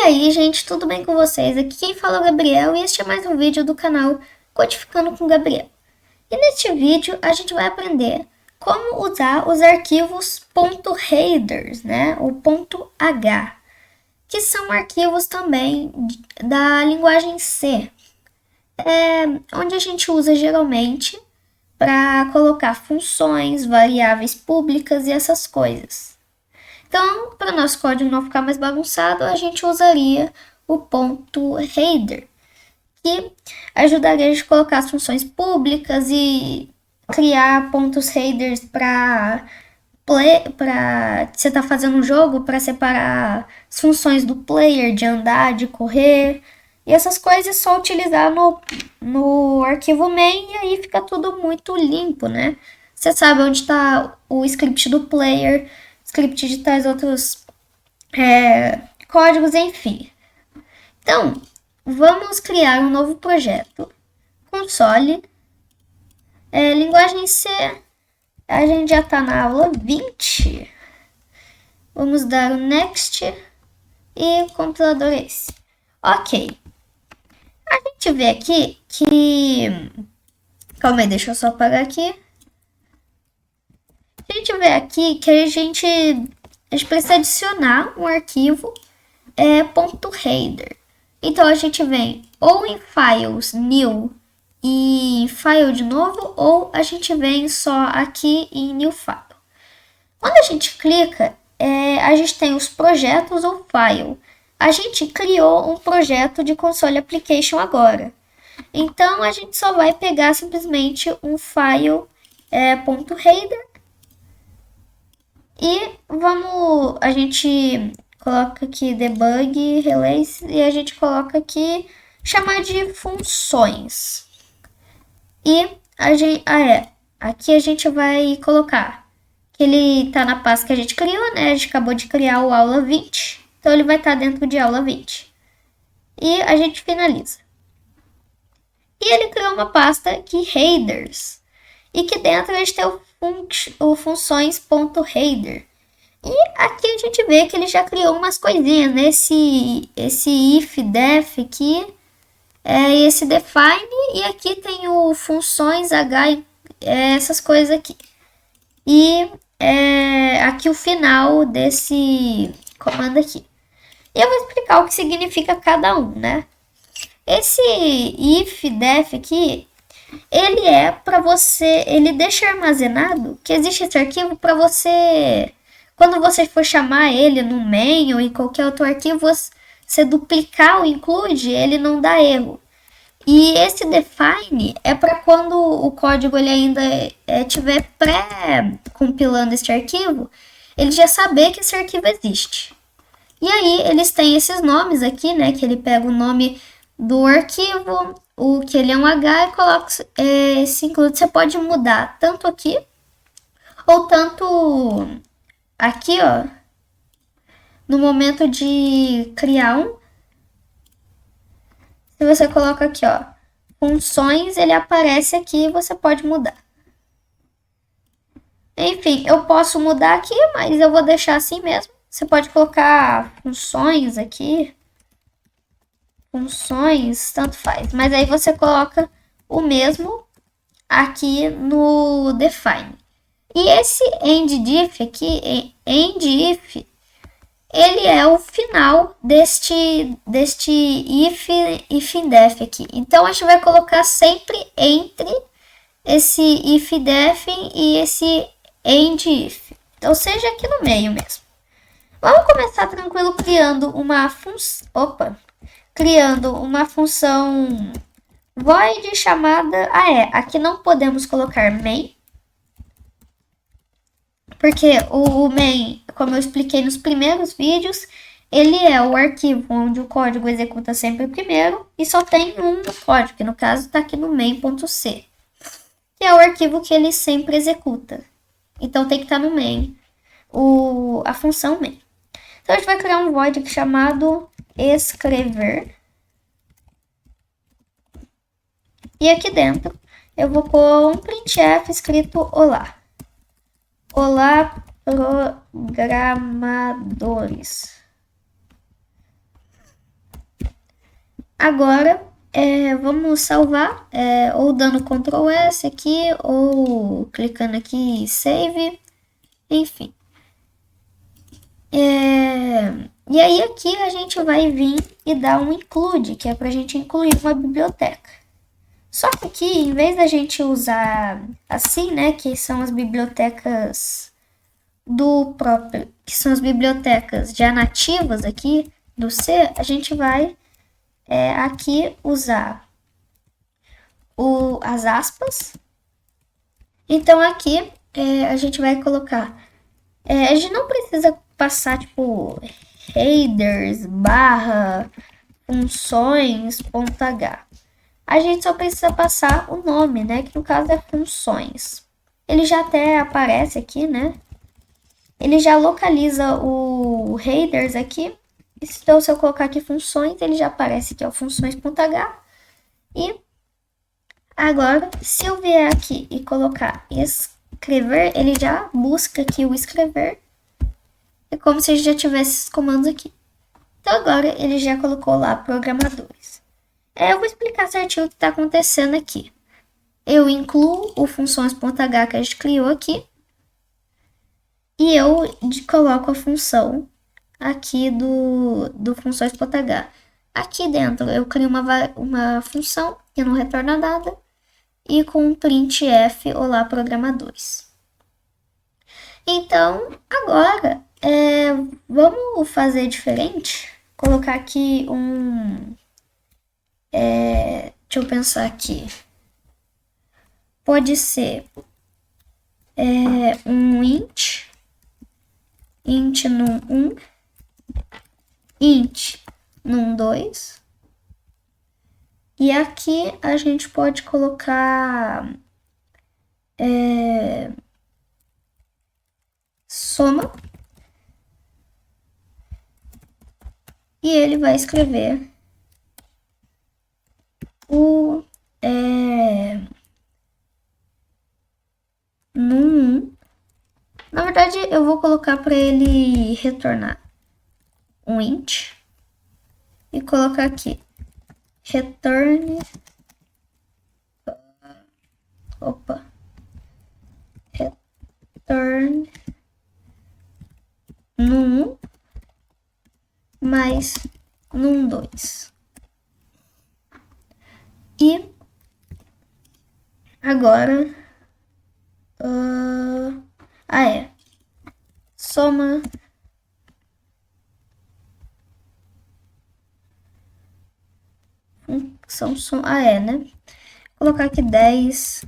aí, gente, tudo bem com vocês? Aqui quem fala é o Gabriel e este é mais um vídeo do canal Codificando com Gabriel. E neste vídeo a gente vai aprender como usar os arquivos .headers, né, ou .h, que são arquivos também da linguagem C, onde a gente usa geralmente para colocar funções, variáveis públicas e essas coisas. Então, para o nosso código não ficar mais bagunçado, a gente usaria o .header, que ajudaria a gente a colocar as funções públicas e criar pontos headers para você tá fazendo um jogo para separar as funções do player, de andar, de correr. E essas coisas é só utilizar no arquivo main e aí fica tudo muito limpo, né? Você sabe onde está o script do player, script de tais outros códigos, enfim. Então, vamos criar um novo projeto. Console, linguagem C, a gente já está na aula 20. Vamos dar o next e o compilador é esse. Ok. A gente vê aqui que... Calma aí, deixa eu só apagar aqui. A gente vê aqui que a gente precisa adicionar um arquivo .header. Então a gente vem ou em Files, New e File de novo, ou a gente vem só aqui em New File. Quando a gente clica, a gente tem os projetos ou File. A gente criou um projeto de console application agora. Então a gente só vai pegar simplesmente um file .header. E a gente coloca aqui debug, release e a gente coloca aqui chamar de funções. E aqui a gente vai colocar que ele tá na pasta que a gente criou, né? A gente acabou de criar o aula 20, então ele vai estar dentro de aula 20. E a gente finaliza. E ele criou uma pasta aqui, headers, e que dentro a gente tem o funções.header. E aqui a gente vê que ele já criou umas coisinhas, né? Esse if, def aqui, esse define, e aqui tem o funções, h, essas coisas aqui. E aqui o final desse comando aqui. E eu vou explicar o que significa cada um, né? Esse if, def aqui, ele para você, ele deixa armazenado que existe esse arquivo para você, quando você for chamar ele no main ou em qualquer outro arquivo, você duplicar o include, ele não dá erro. E esse define é para quando o código ele ainda estiver pré-compilando este arquivo, ele já saber que esse arquivo existe. E aí eles têm esses nomes aqui, né, que ele pega o nome do arquivo, o que ele é um H e coloca esse include. Você pode mudar tanto aqui ou tanto aqui, ó, no momento de criar um. Se você coloca aqui, ó, funções, ele aparece aqui e você pode mudar. Enfim, eu posso mudar aqui, mas eu vou deixar assim mesmo. Você pode colocar funções aqui. Funções, tanto faz. Mas aí você coloca o mesmo aqui no define. E esse endIf aqui, endIf, ele é o final deste if-def aqui. Então a gente vai colocar sempre entre esse if-def e esse endIf. Então seja aqui no meio mesmo. Vamos começar tranquilo criando uma função. Criando uma função void chamada aqui não podemos colocar main, porque o main, como eu expliquei nos primeiros vídeos, ele é o arquivo onde o código executa sempre primeiro e só tem um código, que no caso está aqui no main.c, que é o arquivo que ele sempre executa. Então tem que estar no main a função main. Então a gente vai criar um void chamado escrever. E aqui dentro eu vou pôr um printf escrito olá. Olá, programadores. Agora, vamos salvar, ou dando Ctrl S aqui, ou clicando aqui em Save, enfim. E aí aqui a gente vai vir e dar um include, que é para a gente incluir uma biblioteca. Só que aqui, em vez da gente usar assim, né, que são as bibliotecas do próprio, que são as bibliotecas já nativas aqui do C, a gente vai aqui usar as aspas. Então aqui a gente vai colocar, a gente não precisa passar tipo headers, barra, funções, ponto H. A gente só precisa passar o nome, né? Que no caso é funções. Ele já até aparece aqui, né? Ele já localiza o headers aqui. Então, se eu colocar aqui funções, ele já aparece aqui, ó, funções.h. E agora, se eu vier aqui e colocar escrever, ele já busca aqui o escrever. É como se já tivesse esses comandos aqui. Então, agora ele já colocou lá programadores. Eu vou explicar certinho o que está acontecendo aqui. Eu incluo o funções.h que a gente criou aqui. E eu coloco a função aqui do funções.h. Aqui dentro eu crio uma função que não retorna nada. E com um printf, olá programadores. Então, agora, vamos fazer diferente. Colocar aqui deixa eu pensar aqui. Pode ser um int num 1, int num 2. E aqui a gente pode colocar soma. E ele vai escrever o num 1. Na verdade, eu vou colocar para ele retornar um int e colocar aqui return return num 1 mais num 2. E agora soma função né? Vou colocar aqui 10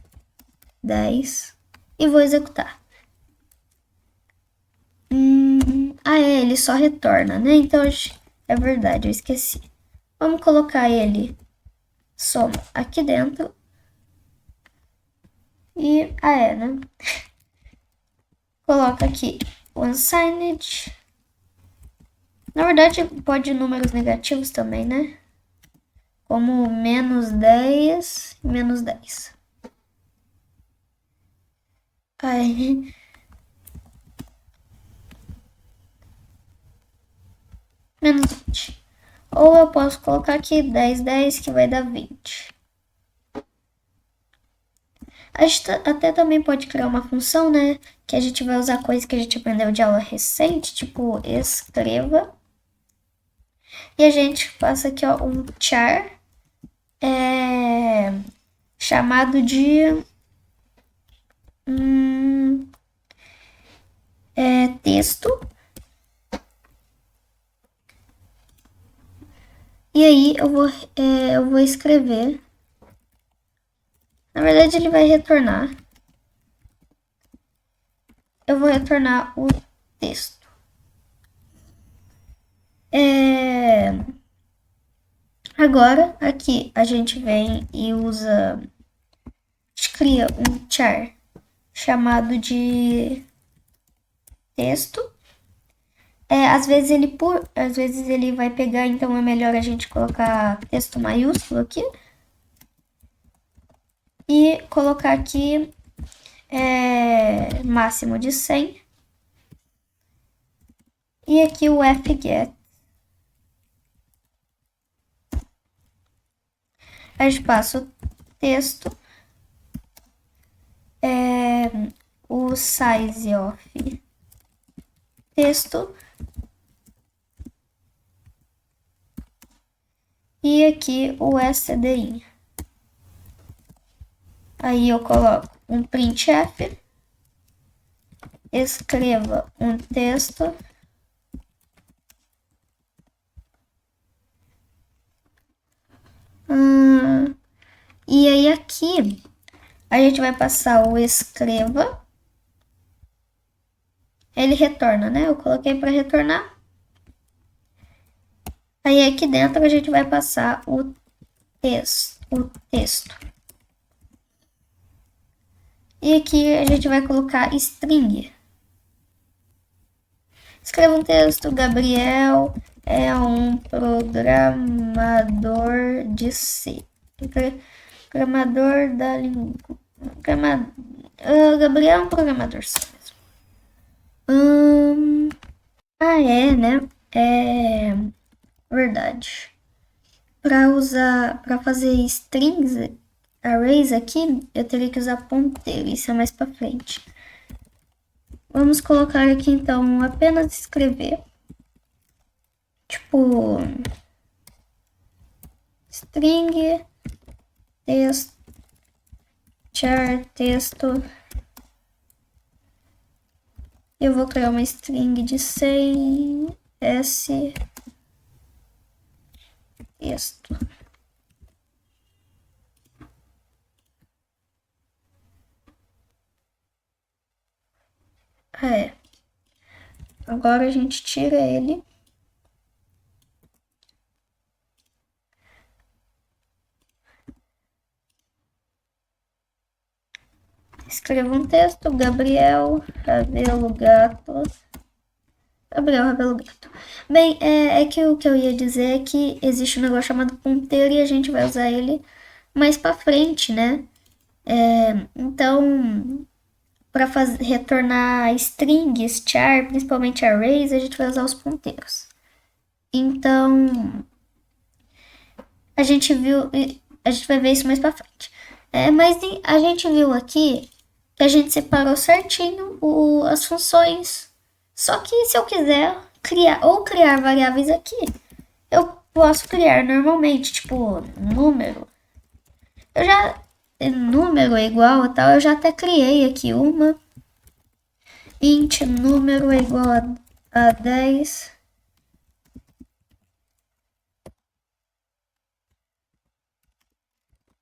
e vou executar. Ele só retorna, né? Então é verdade, eu esqueci. Vamos colocar ele soma aqui dentro. E né? Coloca aqui unsigned. Na verdade, pode números negativos também, né? Como menos 10 e menos 10. Menos 20. Ou eu posso colocar aqui 10, 10, que vai dar 20. A gente até também pode criar uma função, né? Que a gente vai usar coisas que a gente aprendeu de aula recente, tipo escreva. E a gente passa aqui, ó, um char chamado de texto. E aí eu vou escrever. Na verdade, ele vai retornar. Eu vou retornar o texto. Agora, aqui, a gente vem e usa... A gente cria um char chamado de texto. Às vezes ele vai pegar, então é melhor a gente colocar texto maiúsculo aqui. E colocar aqui máximo de 100. E aqui o fget. a gente passa o texto, o size of texto, e aqui o stdin. Aí eu coloco um printf, escreva um texto, e aí aqui a gente vai passar o escreva, ele retorna, né? Eu coloquei para retornar. Aí aqui dentro a gente vai passar o texto. E aqui a gente vai colocar string. Escreva um texto, Gabriel é um programador de C. Programador da língua. Gabriel é um programador C mesmo. Né? É verdade. Para fazer strings, arrays aqui, eu teria que usar ponteiro. Isso é mais para frente. Vamos colocar aqui então apenas escrever. Tipo, string, texto, char, texto. Eu vou criar uma string de 100 s texto. Agora a gente tira ele. Escreva um texto, Gabriel, Rabelo Gato. Gabriel, Rabelo Gato. Bem, é que o que eu ia dizer é que existe um negócio chamado ponteiro e a gente vai usar ele mais pra frente, né? Então, para retornar strings, char, principalmente arrays, a gente vai usar os ponteiros. Então, a gente vai ver isso mais pra frente. Mas a gente viu aqui que a gente separou certinho as funções. Só que se eu quiser criar variáveis aqui, eu posso criar normalmente, tipo, número. Número é igual a tal, eu já até criei aqui uma. Int número é igual a 10.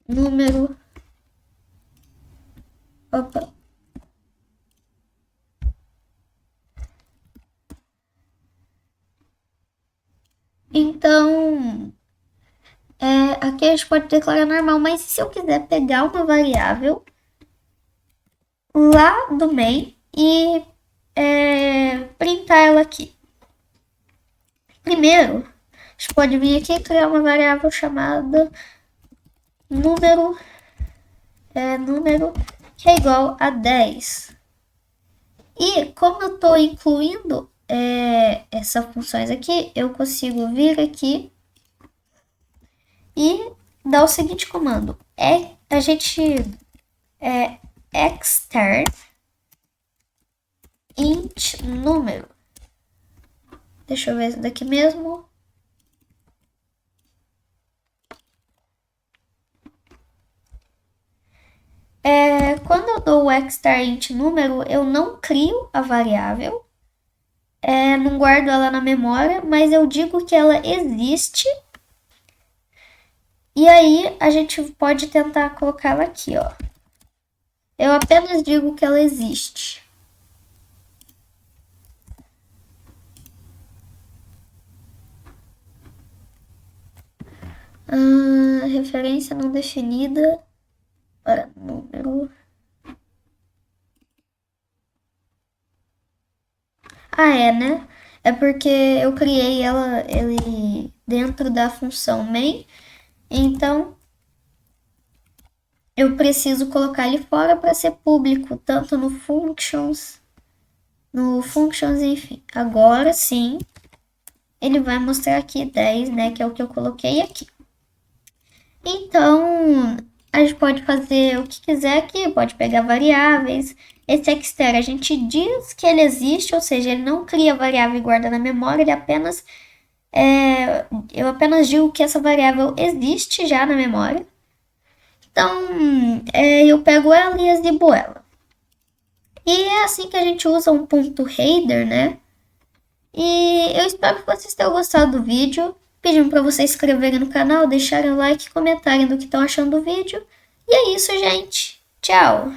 Número. Opa. Então, aqui a gente pode declarar normal, mas se eu quiser pegar uma variável lá do main e printar ela aqui. Primeiro, a gente pode vir aqui e criar uma variável chamada número que é igual a 10. E como eu estou incluindo essas funções aqui, eu consigo vir aqui e dar o seguinte comando. A gente extern int número. Deixa eu ver isso daqui mesmo. Quando eu dou o extern int número, eu não crio a variável, não guardo ela na memória, mas eu digo que ela existe. E aí a gente pode tentar colocá-la aqui, ó. Eu apenas digo que ela existe. Referência não definida para número. Né? É porque eu criei ele dentro da função main, então eu preciso colocar ele fora para ser público, tanto no functions, enfim. Agora sim, ele vai mostrar aqui 10, né, que é o que eu coloquei aqui. Então, a gente pode fazer o que quiser aqui, pode pegar variáveis. Esse exter a gente diz que ele existe, ou seja, ele não cria variável e guarda na memória, ele apenas eu apenas digo que essa variável existe já na memória. Então, eu pego ela e exibo ela. E é assim que a gente usa um ponto header, né? E eu espero que vocês tenham gostado do vídeo. Pedindo para vocês se inscreverem no canal, deixarem o like e comentarem do que estão achando do vídeo. E é isso, gente. Tchau!